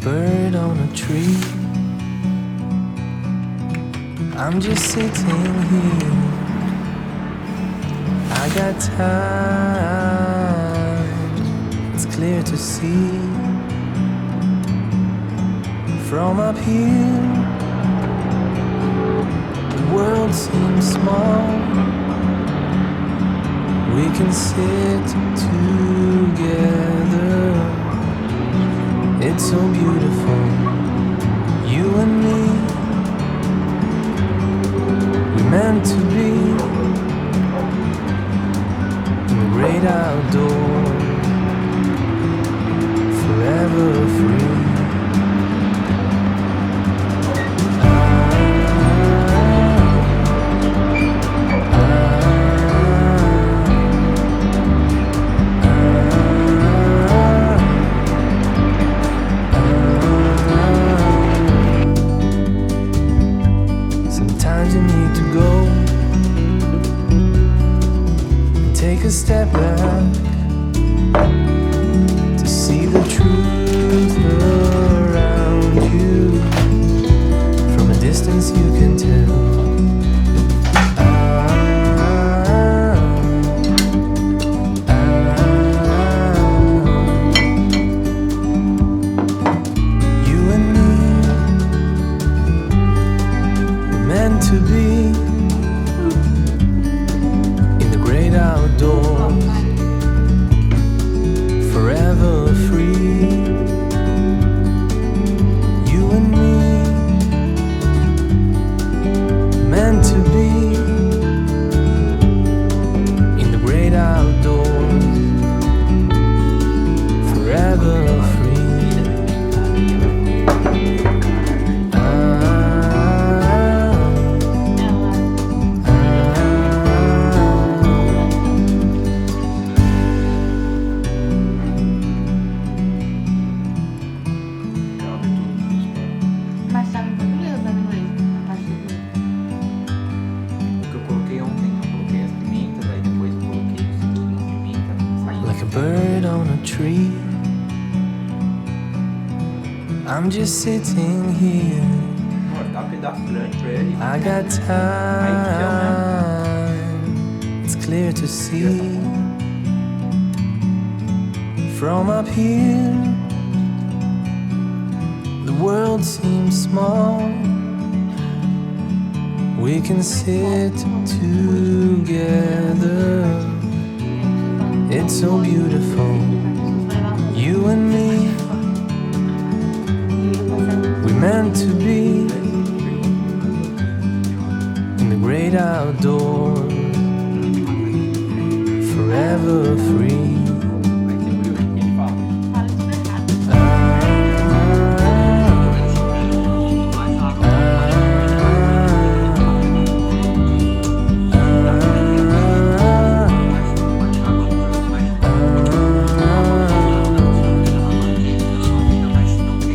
bird on a tree. I'm just sitting here. I got time, it's clear to see. From up here, the world seems small. We can sit together. It's so beautiful, you and me. We're meant to be in the great outdoors, forever free. Sometimes you need to go and take a step back to see the truth around you. From a distance you can tell. You and me, we're meant to be in the great outdoors, forever free. You and me, meant to be in the great outdoors, forever free. Mas tava em português, né, mãe? A parte do... O que eu coloquei ontem, eu coloquei as pimentas, aí depois coloquei o segundo pimenta, saiu Like a bird on a tree, I'm just sitting here. Dá um pedaço grande pra ele. I got time, it's clear to see. From up here, the world seems small. We can sit together. It's so beautiful, you and me. We're meant to be in the great outdoors, forever free. Aí você viu o que ele fala? Fala super rápido.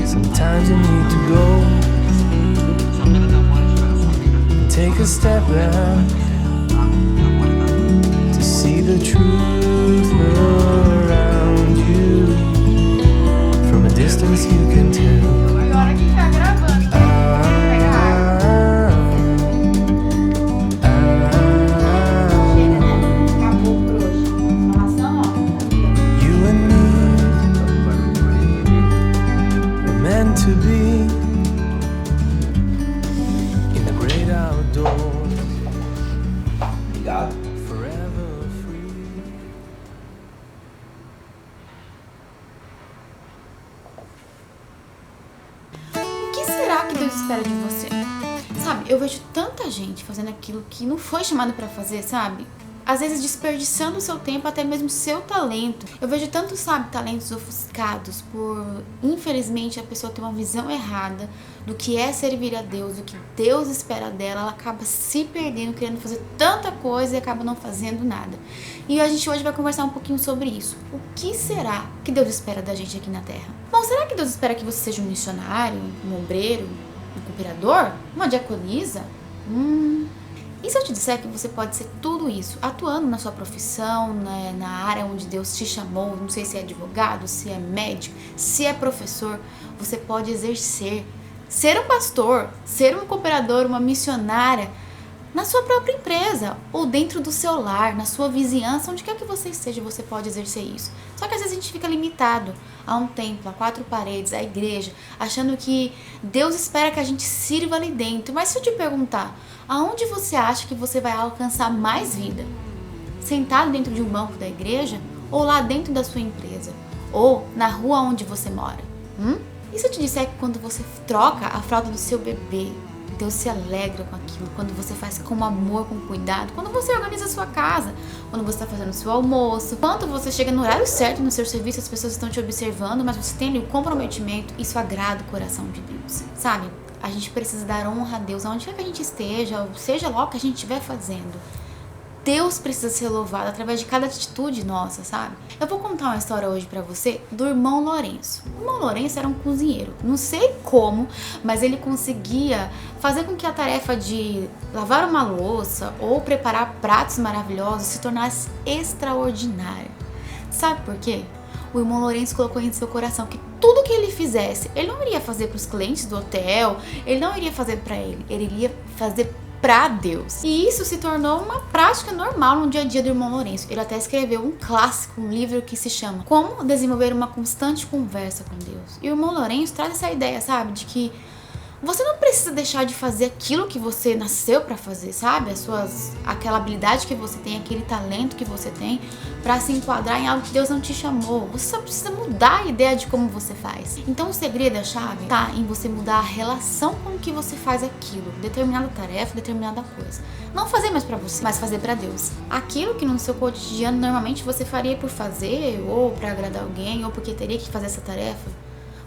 Sometimes you need to go and take a step back to see the truth around you. From a distance you can tell. Agora que tá gravando, pega água. Chega, né? Acabou por hoje. Informação, ó. Aqui, You and me, we're meant to be in the great outdoors, Obrigado. forever free. O que será que Deus espera de você? Sabe, eu vejo tanta gente fazendo aquilo que não foi chamado pra fazer, sabe? Às vezes desperdiçando o seu tempo, até mesmo o seu talento. Eu vejo tantos, sabe, talentos ofuscados por, infelizmente, a pessoa ter uma visão errada do que é servir a Deus, do que Deus espera dela. Ela acaba se perdendo, querendo fazer tanta coisa e acaba não fazendo nada. E a gente hoje vai conversar um pouquinho sobre isso. O que será que Deus espera da gente aqui na Terra? Bom, será que Deus espera que você seja um missionário, um obreiro, um cooperador, uma diaconisa? E se eu te disser que você pode ser tudo isso, atuando na sua profissão, né, na área onde Deus te chamou, não sei se é advogado, se é médico, se é professor, você pode exercer, ser um pastor, ser um cooperador, uma missionária, na sua própria empresa, ou dentro do seu lar, na sua vizinhança, onde quer que você esteja, você pode exercer isso. Só que às vezes a gente fica limitado a um templo, a 4 paredes, a igreja, achando que Deus espera que a gente sirva ali dentro. Mas se eu te perguntar, aonde você acha que você vai alcançar mais vida? Sentado dentro de um banco da igreja, ou lá dentro da sua empresa, ou na rua onde você mora? E se eu te disser que quando você troca a fralda do seu bebê, Deus se alegra com aquilo, quando você faz com amor, com cuidado, quando você organiza a sua casa, quando você está fazendo o seu almoço, quando você chega no horário certo no seu serviço, as pessoas estão te observando, mas você tem ali o comprometimento, isso agrada o coração de Deus, sabe? A gente precisa dar honra a Deus, aonde quer que a gente esteja, ou seja lá o que a gente estiver fazendo. Deus precisa ser louvado através de cada atitude nossa, sabe? Eu vou contar uma história hoje pra você do irmão Lourenço. O irmão Lourenço era um cozinheiro. Não sei como, mas ele conseguia fazer com que a tarefa de lavar uma louça ou preparar pratos maravilhosos se tornasse extraordinária. Sabe por quê? O irmão Lourenço colocou em seu coração que tudo que ele fizesse, ele não iria fazer para os clientes do hotel, ele não iria fazer para ele iria fazer para Deus. E isso se tornou uma prática normal no dia a dia do irmão Lourenço. Ele até escreveu um clássico, um livro que se chama Como Desenvolver uma Constante Conversa com Deus. E o irmão Lourenço traz essa ideia, sabe, de que você não precisa deixar de fazer aquilo que você nasceu para fazer, sabe? Aquela habilidade que você tem, aquele talento que você tem, para se enquadrar em algo que Deus não te chamou. Você só precisa mudar a ideia de como você faz. Então o segredo, a chave, tá em você mudar a relação com o que você faz aquilo, determinada tarefa, determinada coisa. Não fazer mais para você, mas fazer para Deus. Aquilo que no seu cotidiano normalmente você faria por fazer, ou para agradar alguém, ou porque teria que fazer essa tarefa.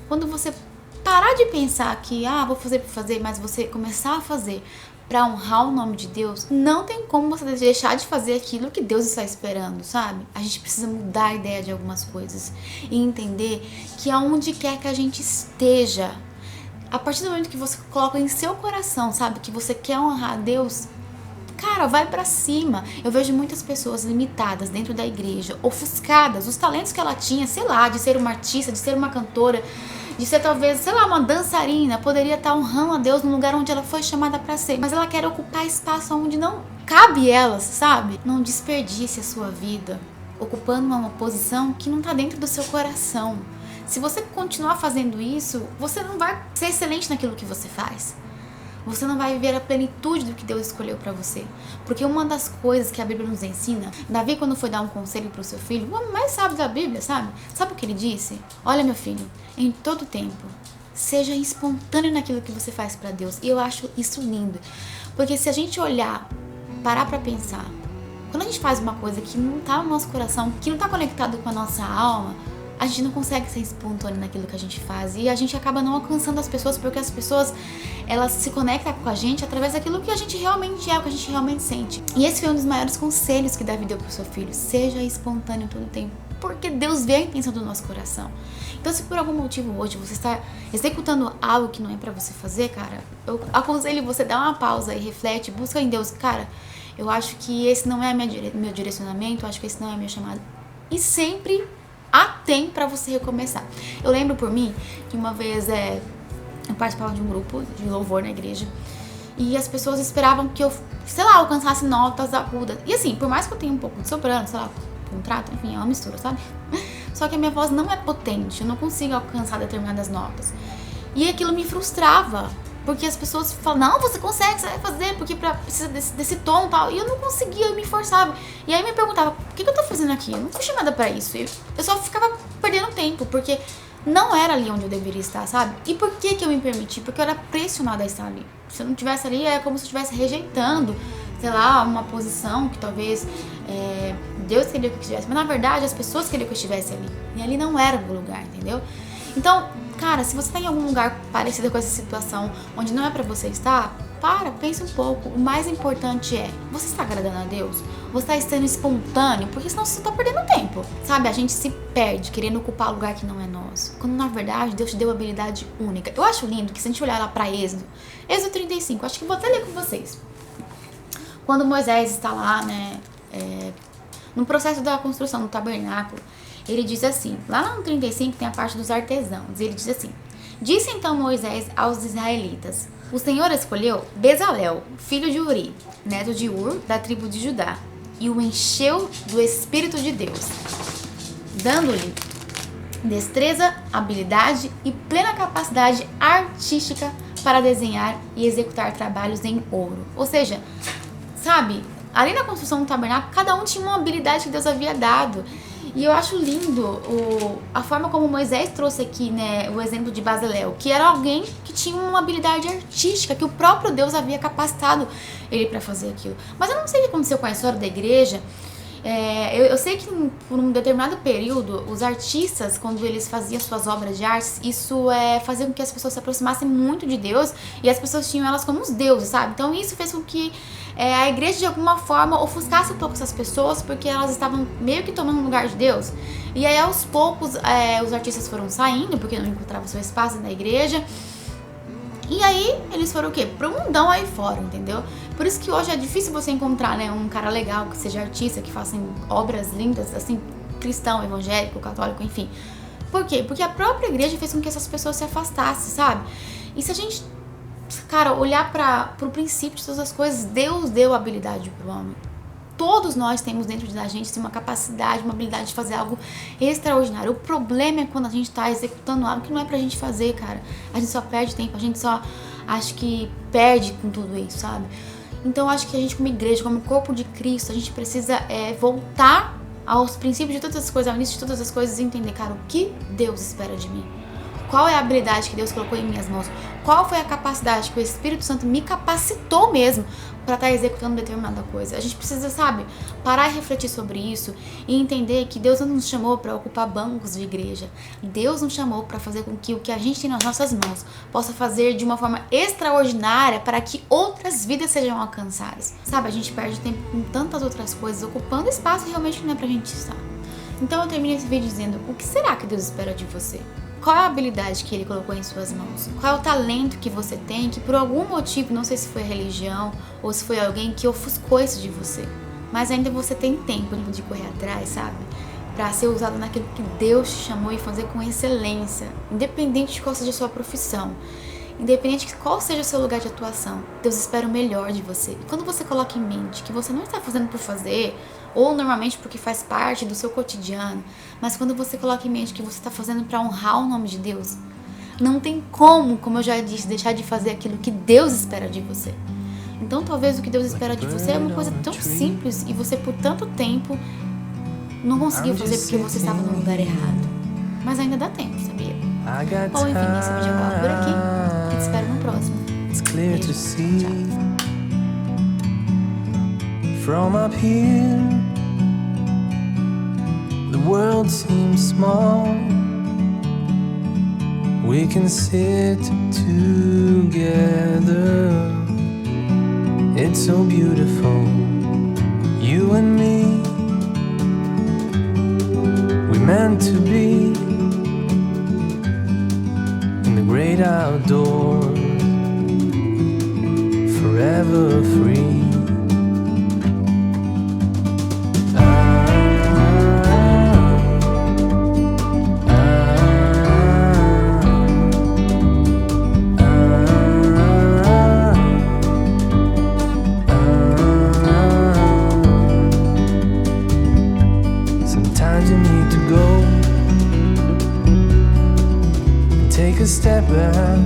Quando você parar de pensar que, vou fazer por fazer, mas você começar a fazer para honrar o nome de Deus, não tem como você deixar de fazer aquilo que Deus está esperando, sabe? A gente precisa mudar a ideia de algumas coisas e entender que aonde quer que a gente esteja, a partir do momento que você coloca em seu coração, sabe, que você quer honrar a Deus, cara, vai pra cima. Eu vejo muitas pessoas limitadas dentro da igreja, ofuscadas, os talentos que ela tinha, sei lá, de ser uma artista, de ser uma cantora, de ser talvez, sei lá, uma dançarina, poderia estar honrando a Deus no lugar onde ela foi chamada para ser, mas ela quer ocupar espaço onde não cabe elas, sabe? Não desperdice a sua vida ocupando uma posição que não tá dentro do seu coração. Se você continuar fazendo isso, você não vai ser excelente naquilo que você faz. Você não vai viver a plenitude do que Deus escolheu pra você. Porque uma das coisas que a Bíblia nos ensina, Davi, quando foi dar um conselho pro seu filho, o homem mais sábio da Bíblia, sabe? Sabe o que ele disse? Olha, meu filho, em todo tempo, seja espontâneo naquilo que você faz pra Deus. E eu acho isso lindo. Porque se a gente olhar, parar pra pensar, quando a gente faz uma coisa que não tá no nosso coração, que não tá conectado com a nossa alma, a gente não consegue ser espontâneo naquilo que a gente faz. E a gente acaba não alcançando as pessoas, porque as pessoas, elas se conectam com a gente através daquilo que a gente realmente é, o que a gente realmente sente. E esse foi um dos maiores conselhos que Davi deu pro seu filho. Seja espontâneo todo o tempo, porque Deus vê a intenção do nosso coração. Então, se por algum motivo hoje você está executando algo que não é pra você fazer, cara, eu aconselho você dar uma pausa e reflete, busca em Deus. Cara, eu acho que esse não é meu direcionamento, eu acho que esse não é meu chamado. E sempre há tempo pra você recomeçar. Eu lembro por mim que uma vez eu participava de um grupo de louvor na igreja e as pessoas esperavam que eu, sei lá, alcançasse notas agudas. E assim, por mais que eu tenha um pouco de soprano, sei lá, contrato, enfim, é uma mistura, sabe? Só que a minha voz não é potente, eu não consigo alcançar determinadas notas. E aquilo me frustrava, porque as pessoas falam, não, você consegue, você vai fazer, porque precisa desse tom e tal. E eu não conseguia, eu me forçava. E aí me perguntava, por que eu tô fazendo aqui? Eu não fui chamada pra isso. Eu só ficava perdendo tempo, porque não era ali onde eu deveria estar, sabe? E por que eu me permiti? Porque eu era pressionada a estar ali. Se eu não estivesse ali, é como se eu estivesse rejeitando, sei lá, uma posição que talvez Deus queria que eu estivesse. Mas na verdade, as pessoas queriam que eu estivesse ali. E ali não era o meu lugar, entendeu? Então, cara, se você tá em algum lugar parecido com essa situação, onde não é pra você estar, pensa um pouco. O mais importante é, você está agradando a Deus? Você está sendo espontâneo? Porque senão você tá perdendo tempo. Sabe, a gente se perde querendo ocupar lugar que não é nosso. Quando na verdade Deus te deu uma habilidade única. Eu acho lindo que se a gente olhar lá pra Êxodo 35, acho que vou até ler com vocês. quando Moisés está lá, né, no processo da construção do tabernáculo, ele diz assim, lá no 35 tem a parte dos artesãos, ele diz assim: disse então Moisés aos israelitas: o Senhor escolheu Bezalel, filho de Uri, neto de Ur, da tribo de Judá, e o encheu do Espírito de Deus, dando-lhe destreza, habilidade e plena capacidade artística para desenhar e executar trabalhos em ouro. Ou seja, sabe, ali na construção do tabernáculo, cada um tinha uma habilidade que Deus havia dado. E eu acho lindo a forma como Moisés trouxe aqui, né, o exemplo de Bezalel, que era alguém que tinha uma habilidade artística, que o próprio Deus havia capacitado ele para fazer aquilo. Mas eu não sei o que aconteceu com a história da igreja. Eu sei que por um determinado período, os artistas, quando eles faziam suas obras de arte, isso fazia com que as pessoas se aproximassem muito de Deus, e as pessoas tinham elas como os deuses, sabe? Então isso fez com que a igreja de alguma forma ofuscasse um pouco essas pessoas, porque elas estavam meio que tomando o lugar de Deus. E aí aos poucos os artistas foram saindo, porque não encontravam seu espaço na igreja. E aí, eles foram o quê? Pro mundão aí fora, entendeu? Por isso que hoje é difícil você encontrar, né, um cara legal, que seja artista, que faça obras lindas, assim, cristão, evangélico, católico, enfim. Por quê? Porque a própria igreja fez com que essas pessoas se afastassem, sabe? E se a gente, cara, olhar pro princípio de todas as coisas, Deus deu habilidade pro homem. Todos nós temos dentro da gente uma capacidade, uma habilidade de fazer algo extraordinário. O problema é quando a gente está executando algo que não é pra gente fazer, cara. A gente só perde tempo, a gente só acho que perde com tudo isso, sabe? Então eu acho que a gente como igreja, como corpo de Cristo, a gente precisa voltar aos princípios de todas as coisas, ao início de todas as coisas e entender, cara, o que Deus espera de mim. Qual é a habilidade que Deus colocou em minhas mãos? Qual foi a capacidade que o Espírito Santo me capacitou mesmo para estar executando determinada coisa? A gente precisa, sabe, parar e refletir sobre isso e entender que Deus não nos chamou para ocupar bancos de igreja. Deus nos chamou para fazer com que o que a gente tem nas nossas mãos possa fazer de uma forma extraordinária para que outras vidas sejam alcançadas. Sabe, a gente perde tempo com tantas outras coisas, ocupando espaço realmente que não é pra gente estar. Então eu termino esse vídeo dizendo: o que será que Deus espera de você? Qual é a habilidade que Ele colocou em suas mãos? Qual é o talento que você tem que por algum motivo, não sei se foi a religião ou se foi alguém que ofuscou isso de você, mas ainda você tem tempo de correr atrás, sabe? Pra ser usado naquilo que Deus te chamou e fazer com excelência, independente de qual seja a sua profissão, independente de qual seja o seu lugar de atuação. Deus espera o melhor de você. E quando você coloca em mente que você não está fazendo por fazer, ou normalmente porque faz parte do seu cotidiano, mas quando você coloca em mente que você está fazendo para honrar o nome de Deus, não tem como eu já disse, deixar de fazer aquilo que Deus espera de você. Então talvez o que Deus espera de você é uma coisa tão simples e você por tanto tempo não conseguiu fazer porque você estava no lugar errado. Mas ainda dá tempo, sabia? Bom, enfim, esse vídeo acaba por aqui e te espero no próximo. Beijo, tchau. From up here, the world seems small. We can sit together. It's so beautiful, you and me. We meant to be in the great outdoors, forever free. Sometimes you need to go and take a step back